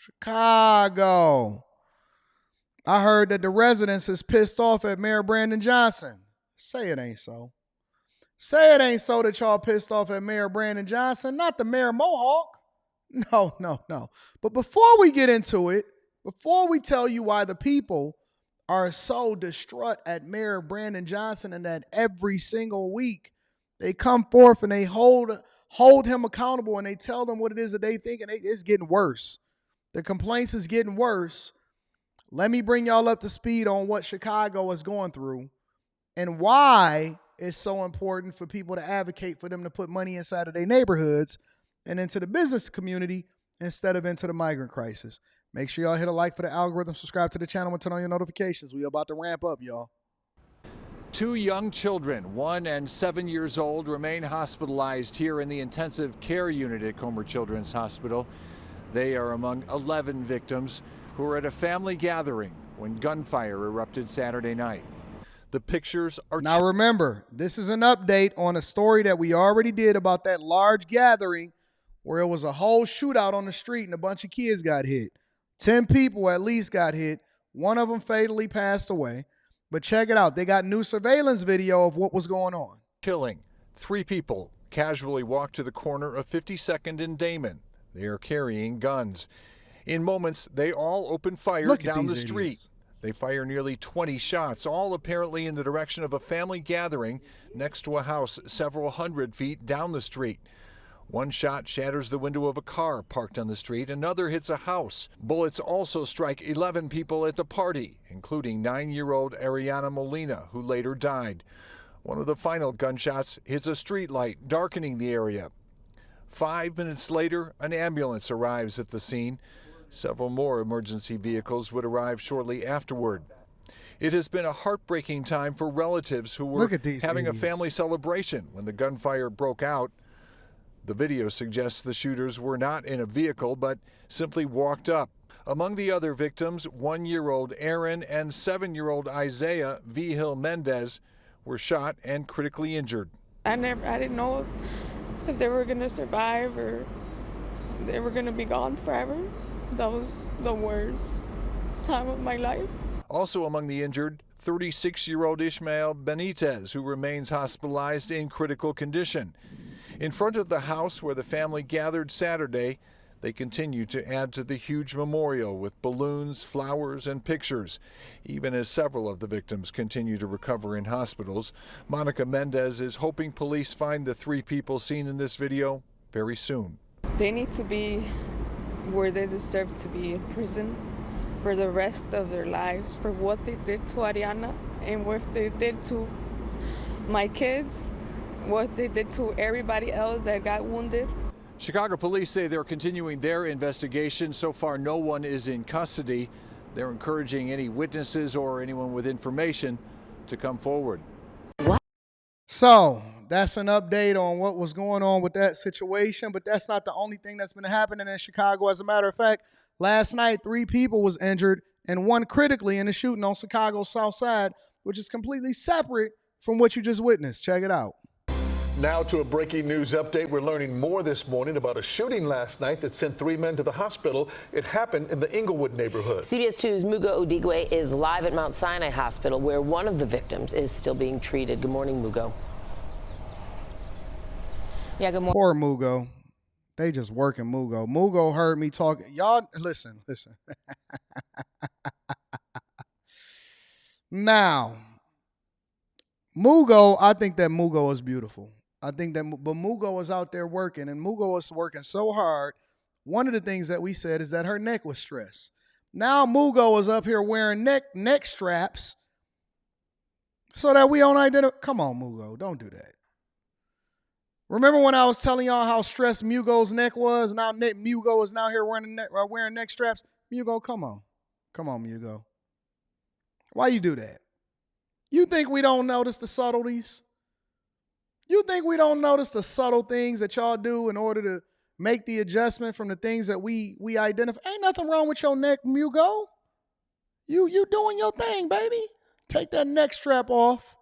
Chicago. I heard that the residents is pissed off at Mayor Brandon Johnson. Say it ain't so. Say it ain't so that y'all pissed off at Mayor Brandon Johnson, not the Mayor Mohawk. No, no, no. But before we get into it, before we tell you why the people are so distraught at Mayor Brandon Johnson and that every single week they come forth and they hold him accountable and they tell them what it is that they think, and it's getting worse. The complaints is getting worse. Let me bring y'all up to speed on what Chicago is going through and why it's so important for people to advocate for them to put money inside of their neighborhoods and into the business community instead of into the migrant crisis. Make sure y'all hit a like for the algorithm, subscribe to the channel, and turn on your notifications. We about to ramp up, y'all. 2 young children, 1 and 7 years old, remain hospitalized here in the intensive care unit at Comer Children's Hospital. They are among 11 victims who were at a family gathering when gunfire erupted Saturday night. The pictures are... Now remember, this is an update on a story that we already did about that large gathering where it was a whole shootout on the street and a bunch of kids got hit. 10 people at least got hit. One of them fatally passed away. But check it out. They got new surveillance video of what was going on. Killing. 3 people casually walked to the corner of 52nd and Damon. They are carrying guns. In moments, they all open fire down the street. Idiots. They fire nearly 20 shots, all apparently in the direction of a family gathering next to a house several hundred feet down the street. One shot shatters the window of a car parked on the street. Another hits a house. Bullets also strike 11 people at the party, including 9-year-old Ariana Molina, who later died. One of the final gunshots hits a street light, darkening the area. 5 minutes later, an ambulance arrives at the scene. Several more emergency vehicles would arrive shortly afterward. It has been a heartbreaking time for relatives who were having a family celebration when the gunfire broke out. The video suggests the shooters were not in a vehicle, but simply walked up. Among the other victims, 1-year-old Aaron and 7-year-old Isaiah Vigil Mendez were shot and critically injured. I didn't know if they were going to survive or they were going to be gone forever. That was the worst time of my life. Also among the injured, 36-year-old Ishmael Benitez, who remains hospitalized in critical condition. In front of the house where the family gathered Saturday, they continue to add to the huge memorial with balloons, flowers, and pictures, even as several of the victims continue to recover in hospitals. Monica Mendez is hoping police find the 3 people seen in this video very soon. They need to be where they deserve to be, in prison for the rest of their lives for what they did to Ariana and what they did to my kids, what they did to everybody else that got wounded. Chicago police say they're continuing their investigation. So far, no one is in custody. They're encouraging any witnesses or anyone with information to come forward. So that's an update on what was going on with that situation, but that's not the only thing that's been happening in Chicago. As a matter of fact, last night, 3 people was injured and 1 critically in the shooting on Chicago's South Side, which is completely separate from what you just witnessed. Check it out. Now to a breaking news update. We're learning more this morning about a shooting last night that sent 3 men to the hospital. It happened in the Englewood neighborhood. CBS 2's Mugo Odigwe is live at Mount Sinai Hospital, where one of the victims is still being treated. Good morning, Mugo. Yeah, good morning. Poor Mugo. They just working Mugo. Mugo heard me talking. Y'all, listen. Now, Mugo, I think that Mugo is beautiful. But Mugo is out there working, and Mugo is working so hard. One of the things that we said is that her neck was stressed. Now Mugo is up here wearing neck straps so that we don't identify. Come on, Mugo, don't do that. Remember when I was telling y'all how stressed Mugo's neck was? Now Mugo is now here wearing neck straps. Mugo, come on. Come on, Mugo. Why you do that? You think we don't notice the subtleties? You think we don't notice the subtle things that y'all do in order to make the adjustment from the things that we identify? Ain't nothing wrong with your neck, Mugo. You doing your thing, baby. Take that neck strap off.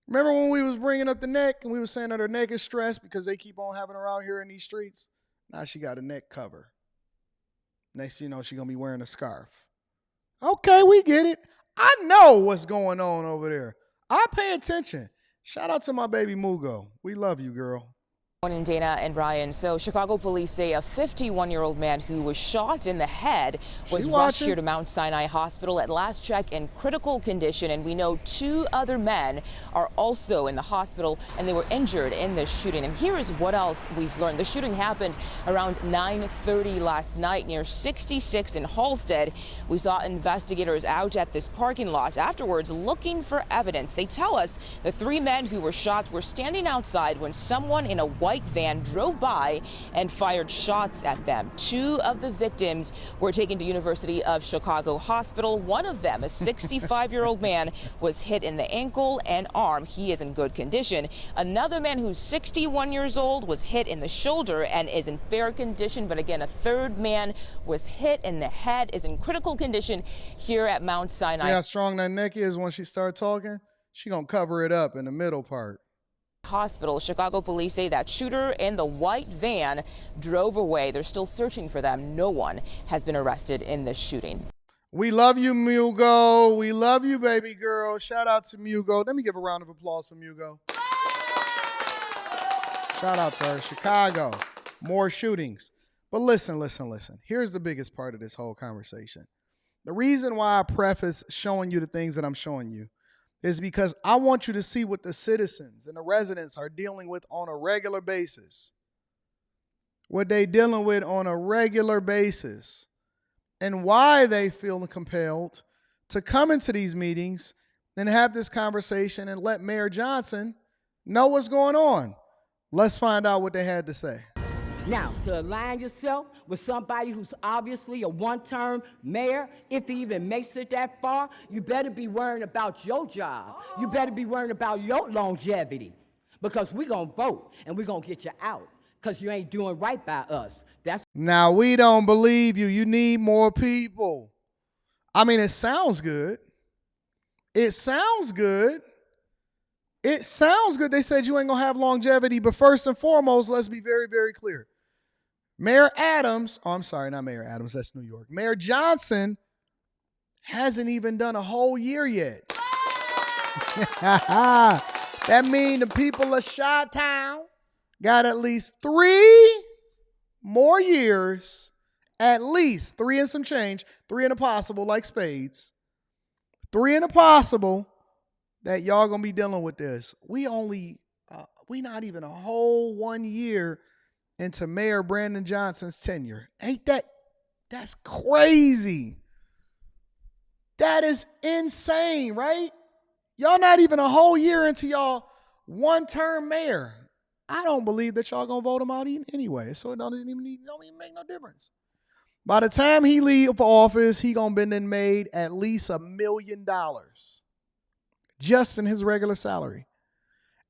Remember when we was bringing up the neck and we was saying that her neck is stressed because they keep on having her out here in these streets? Now she got a neck cover. Next thing you know, she's going to be wearing a scarf. Okay, we get it. I know what's going on over there. I pay attention. Shout out to my baby Mugo. We love you, girl. Morning, Dana and Ryan. So Chicago police say a 51-year-old man who was shot in the head was rushed here to Mount Sinai Hospital at last check in critical condition. And we know 2 other men are also in the hospital and they were injured in this shooting. And here is what else we've learned. The shooting happened around 9:30 last night near 66 in Halstead. We saw investigators out at this parking lot afterwards looking for evidence. They tell us the 3 men who were shot were standing outside when someone in a white van drove by and fired shots at them. 2 of the victims were taken to University of Chicago Hospital. One of them, a 65-year-old man, was hit in the ankle and arm. He is in good condition. Another man who's 61 years old was hit in the shoulder and is in fair condition. But again, a 3rd man was hit in the head, is in critical condition here at Mount Sinai. Yeah, how strong that neck is when she starts talking. She gonna cover it up in the middle part. Hospital. Chicago police say that shooter in the white van drove away. They're still searching for them. No one has been arrested in this shooting. We love you, Mugo. We love you, baby girl. Shout out to Mugo. Let me give a round of applause for Mugo. Shout out to her. Chicago. More shootings. But listen. Here's the biggest part of this whole conversation. The reason why I preface showing you the things that I'm showing you is because I want you to see what the citizens and the residents are dealing with on a regular basis. What they dealing with on a regular basis. And why they feel compelled to come into these meetings and have this conversation and let Mayor Johnson know what's going on. Let's find out what they had to say. Now, to align yourself with somebody who's obviously a one-term mayor, if he even makes it that far, you better be worrying about your job. You better be worrying about your longevity, because we're going to vote and we're going to get you out because you ain't doing right by us. Now, we don't believe you. You need more people. I mean, it sounds good. It sounds good. It sounds good. They said you ain't going to have longevity, but first and foremost, let's be very, very clear. Mayor Adams, oh, I'm sorry, not Mayor Adams, that's New York. Mayor Johnson hasn't even done a whole year yet. That means the people of Chi-Town got at least 3 more years, at least 3 and some change, 3 and a possible like spades, 3 and a possible that y'all gonna be dealing with this. We not even a whole 1 year into Mayor Brandon Johnson's tenure. Ain't that's crazy. That is insane, right? Y'all not even a whole year into y'all one-term mayor. I don't believe that y'all gonna vote him out anyway, so it don't even make no difference. By the time he leave office, he gonna been then made at least $1 million just in his regular salary.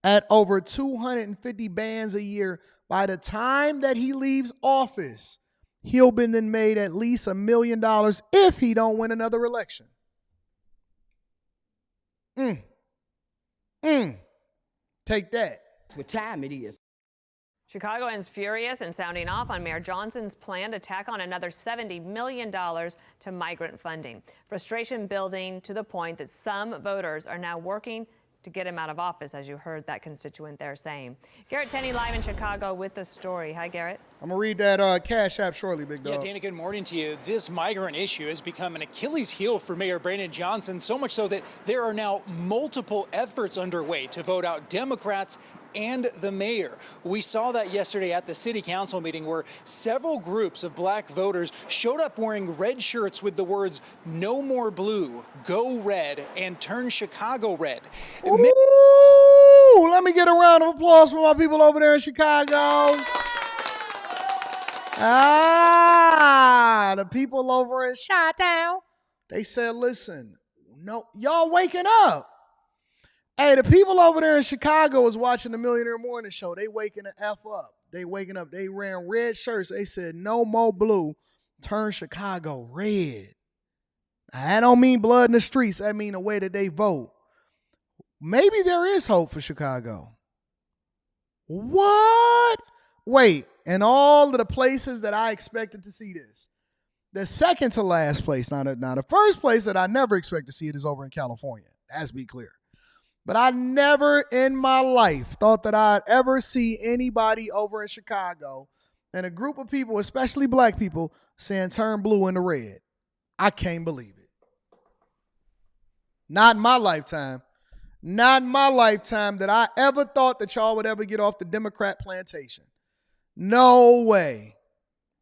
At over 250 bands a year, by the time that he leaves office, he'll been then made at least $1 million if he don't win another election. Take that. what time it is. Chicagoans furious and sounding off on Mayor Johnson's plan to tack on another $70 million to migrant funding. Frustration building to the point that some voters are now working to get him out of office, as you heard that constituent there saying. Garrett Tenney live in Chicago with the story. Hi, Garrett. I'm going to read that Cash App shortly, big dog. Yeah, Dana, good morning to you. This migrant issue has become an Achilles heel for Mayor Brandon Johnson, so much so that there are now multiple efforts underway to vote out Democrats and the mayor. We saw that yesterday at the city council meeting where several groups of black voters showed up wearing red shirts with the words "No More Blue, Go Red, and Turn Chicago Red." Ooh, let me get a round of applause for my people over there in Chicago. The people over in Chi-Town, they said, listen, no, y'all waking up. Hey, the people over there in Chicago was watching the Millionaire Morning Show. They waking the F up. They waking up. They wearing red shirts. They said, no more blue, turn Chicago red. Now, that don't mean blood in the streets. That mean the way that they vote. Maybe there is hope for Chicago. What? Wait, in all of the places that I expected to see this, The second to last place, now the first place that I never expect to see it is over in California. Let's be clear. But I never in my life thought that I'd ever see anybody over in Chicago and a group of people, especially black people, saying turn blue into red. I can't believe it. Not in my lifetime. Not in my lifetime that I ever thought that y'all would ever get off the Democrat plantation. No way.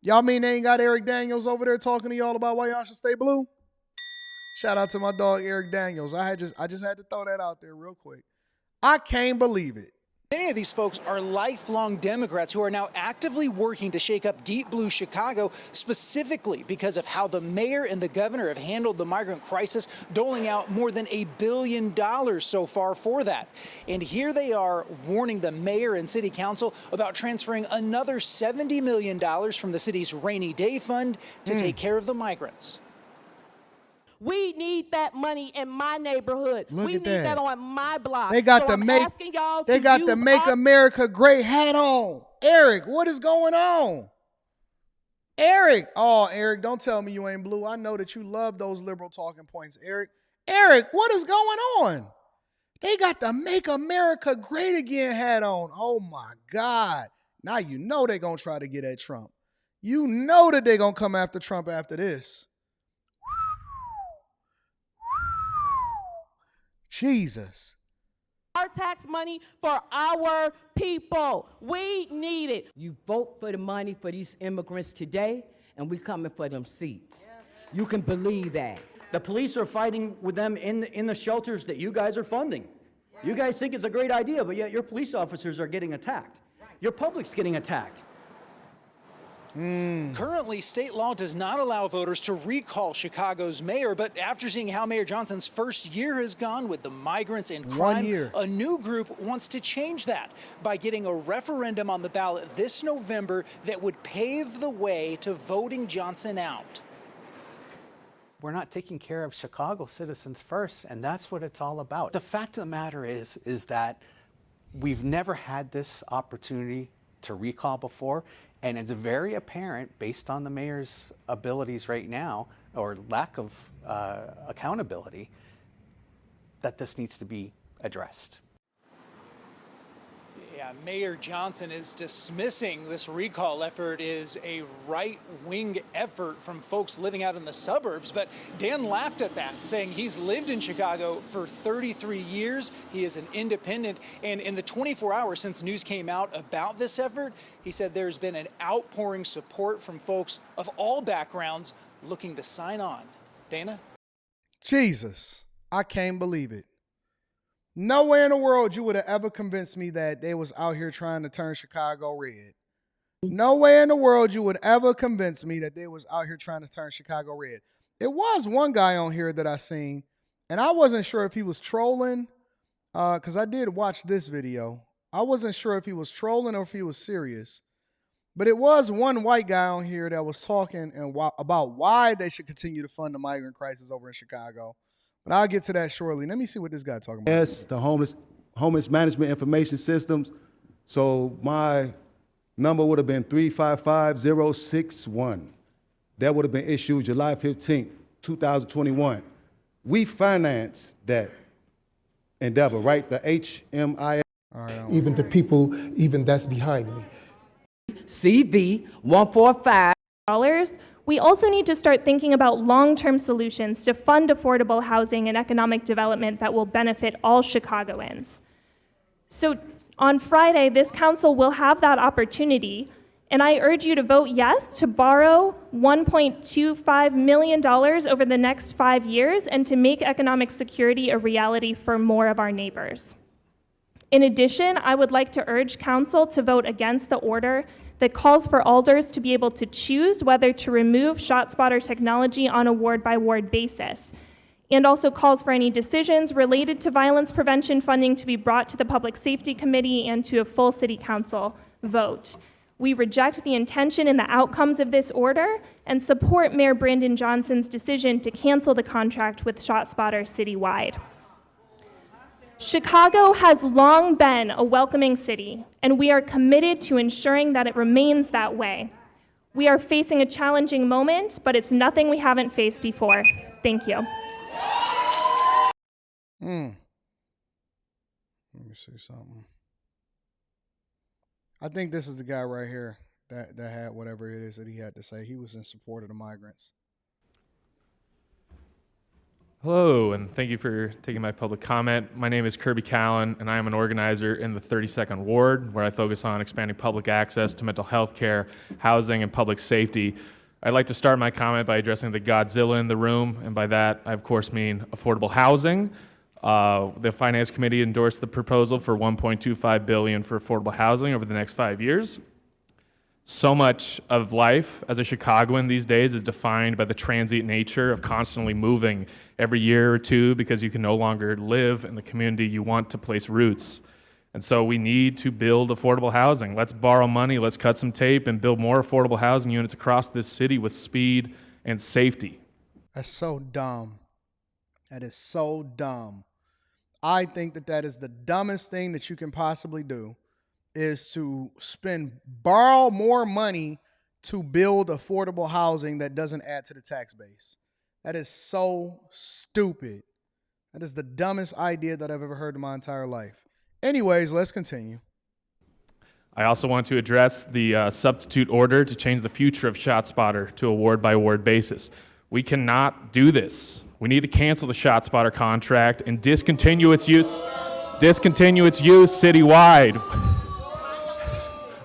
Y'all mean they ain't got Eric Daniels over there talking to y'all about why y'all should stay blue? Shout out to my dog Eric Daniels. I just had to throw that out there real quick. I can't believe it. Many of these folks are lifelong Democrats who are now actively working to shake up deep blue Chicago, specifically because of how the mayor and the governor have handled the migrant crisis, doling out more than $1 billion so far for that. And here they are warning the mayor and city council about transferring another $70 million from the city's rainy day fund to take care of the migrants. We need that money in my neighborhood. Look we at need that on my block. They got so the Make America Great hat on. Eric, what is going on? Eric, don't tell me you ain't blue. I know that you love those liberal talking points, Eric. Eric, what is going on? They got the Make America Great Again hat on. Oh my God. Now you know they're going to try to get at Trump. You know that they're going to come after Trump after this. Jesus. Our tax money for our people. We need it. You vote for the money for these immigrants today, and we coming for them seats. You can believe that. The police are fighting with them in the shelters that you guys are funding. You guys think it's a great idea, but yet your police officers are getting attacked. Your public's getting attacked. Currently, state law does not allow voters to recall Chicago's mayor, but after seeing how Mayor Johnson's first year has gone with the migrants and crime, a new group wants to change that by getting a referendum on the ballot this November that would pave the way to voting Johnson out. We're not taking care of Chicago citizens first, and that's what it's all about. The fact of the matter is that we've never had this opportunity to recall before. And it's very apparent, based on the mayor's abilities right now, or lack of accountability, that this needs to be addressed. Yeah, Mayor Johnson is dismissing this recall effort as a right-wing effort from folks living out in the suburbs. But Dan laughed at that, saying he's lived in Chicago for 33 years. He is an independent. And in the 24 hours since news came out about this effort, he said there's been an outpouring support from folks of all backgrounds looking to sign on. Dana? Jesus, I can't believe it. Nowhere in the world you would have ever convinced me that they was out here trying to turn Chicago red. Nowhere in the world you would ever convince me that they was out here trying to turn Chicago red. It was one guy on here that I seen, and I wasn't sure if he was trolling, because I did watch this video. I wasn't sure if he was trolling or if he was serious. But it was one white guy on here that was talking about why they should continue to fund the migrant crisis over in Chicago. But I'll get to that shortly. Let me see what this guy talking about. Yes, the homeless management information systems. So my number would have been 355061. That would have been issued July 15th, 2021. We financed that endeavor, right? The HMIS. Even the people, even that's behind me. CV 145. We also need to start thinking about long-term solutions to fund affordable housing and economic development that will benefit all Chicagoans. So on Friday, this council will have that opportunity, and I urge you to vote yes to borrow $1.25 million over the next 5 years and to make economic security a reality for more of our neighbors. In addition, I would like to urge council to vote against the order that calls for alders to be able to choose whether to remove ShotSpotter technology on a ward-by-ward basis, and also calls for any decisions related to violence prevention funding to be brought to the Public Safety Committee and to a full City Council vote. We reject the intention and the outcomes of this order and support Mayor Brandon Johnson's decision to cancel the contract with ShotSpotter citywide. Chicago has long been a welcoming city, and we are committed to ensuring that it remains that way. We are facing a challenging moment, but it's nothing we haven't faced before. Thank you. Let me see something. I think this is the guy right here that had whatever it is that he had to say. He was in support of the migrants. Hello, and thank you for taking my public comment. My name is Kirby Callan, and I am an organizer in the 32nd Ward, where I focus on expanding public access to mental health care, housing, and public safety. I'd like to start my comment by addressing the Godzilla in the room, and by that, I of course mean affordable housing. The Finance Committee endorsed the proposal for $1.25 billion for affordable housing over the next 5 years. So much of life as a Chicagoan these days is defined by the transient nature of constantly moving every year or two because you can no longer live in the community you want to place roots. And so we need to build affordable housing. Let's borrow money, let's cut some tape and build more affordable housing units across this city with speed and safety. That's so dumb. That is so dumb. I think that is the dumbest thing that you can possibly do, is to borrow more money to build affordable housing that doesn't add to the tax base. That is so stupid. That is the dumbest idea that I've ever heard in my entire life. Anyways, let's continue. I also want to address the substitute order to change the future of ShotSpotter to a ward-by-ward basis. We cannot do this. We need to cancel the ShotSpotter contract and discontinue its use citywide.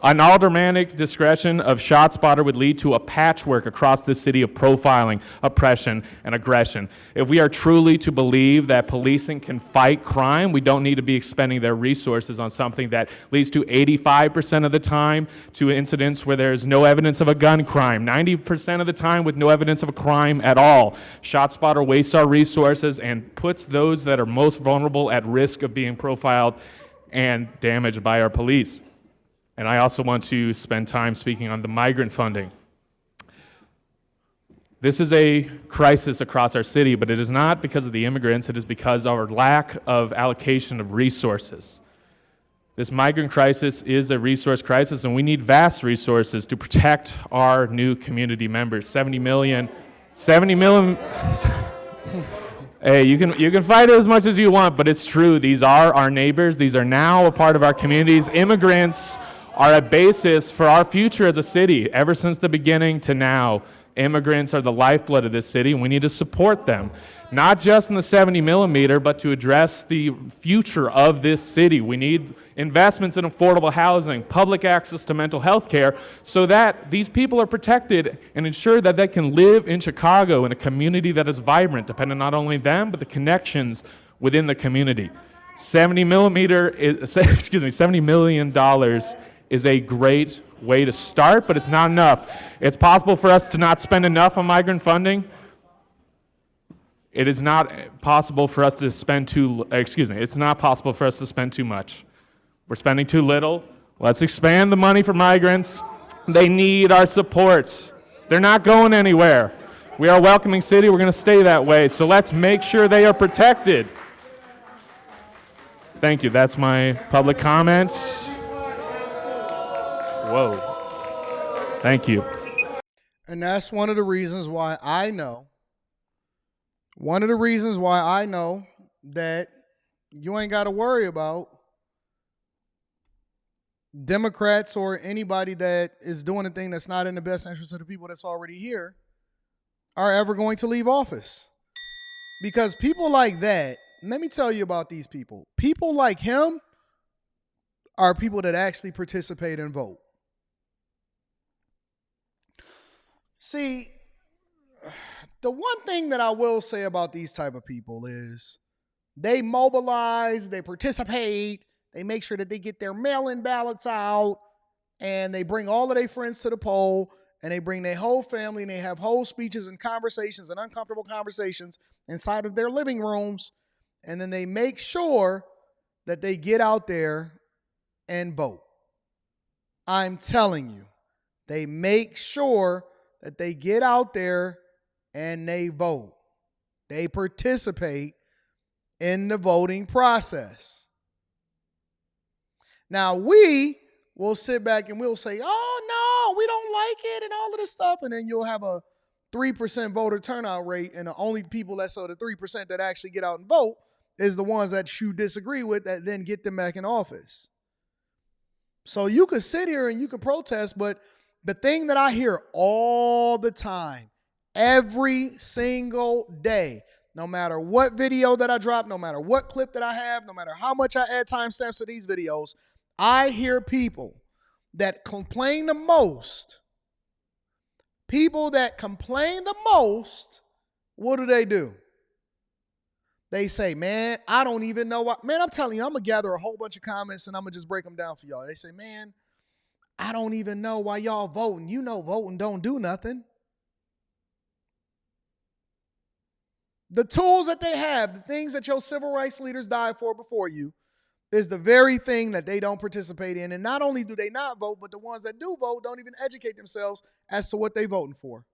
An aldermanic discretion of ShotSpotter would lead to a patchwork across the city of profiling, oppression, and aggression. If we are truly to believe that policing can fight crime, we don't need to be expending their resources on something that leads to 85% of the time to incidents where there's no evidence of a gun crime, 90% of the time with no evidence of a crime at all. ShotSpotter wastes our resources and puts those that are most vulnerable at risk of being profiled and damaged by our police. And I also want to spend time speaking on the migrant funding. This is a crisis across our city, but it is not because of the immigrants, it is because of our lack of allocation of resources. This migrant crisis is a resource crisis, and we need vast resources to protect our new community members. 70 million. Hey, you can fight it as much as you want, but it's true. These are our neighbors. These are now a part of our communities. Immigrants are a basis for our future as a city. Ever since the beginning to now, immigrants are the lifeblood of this city, and we need to support them, not just in the 70 millimeter, but to address the future of this city. We need investments in affordable housing, public access to mental health care, so that these people are protected and ensure that they can live in Chicago in a community that is vibrant, depending not only on them, but the connections within the community. $70 million is a great way to start, but it's not enough. It's possible for us to not spend enough on migrant funding. It is not possible for us to spend it's not possible for us to spend too much. We're spending too little. Let's expand the money for migrants. They need our support. They're not going anywhere. We are a welcoming city. We're going to stay that way. So let's make sure they are protected. Thank you. That's my public comments. Whoa. Thank you. And that's one of the reasons why I know that you ain't got to worry about Democrats or anybody that is doing a thing that's not in the best interest of the people that's already here are ever going to leave office. Because people like that, let me tell you about these people. People like him are people that actually participate and vote. See, the one thing that I will say about these type of people is they mobilize, they participate, they make sure that they get their mail-in ballots out, and they bring all of their friends to the poll, and they bring their whole family, and they have whole speeches and conversations and uncomfortable conversations inside of their living rooms, and then they make sure that they get out there and vote. I'm telling you, they make sure that they get out there and they vote. They participate in the voting process. Now, we will sit back and we'll say, oh, no, we don't like it and all of this stuff. And then you'll have a 3% voter turnout rate, and the only people the 3% that actually get out and vote is the ones that you disagree with that then get them back in office. So you could sit here and you could protest, but the thing that I hear all the time, every single day, no matter what video that I drop, no matter what clip that I have, no matter how much I add timestamps to these videos, I hear people that complain the most. People that complain the most, what do? They say, man, I don't even know what. Man, I'm telling you, I'm going to gather a whole bunch of comments and I'm going to just break them down for y'all. They say, man, I don't even know why y'all voting. You know voting don't do nothing. The tools that they have, the things that your civil rights leaders died for before you, is the very thing that they don't participate in. And not only do they not vote, but the ones that do vote don't even educate themselves as to what they're voting for.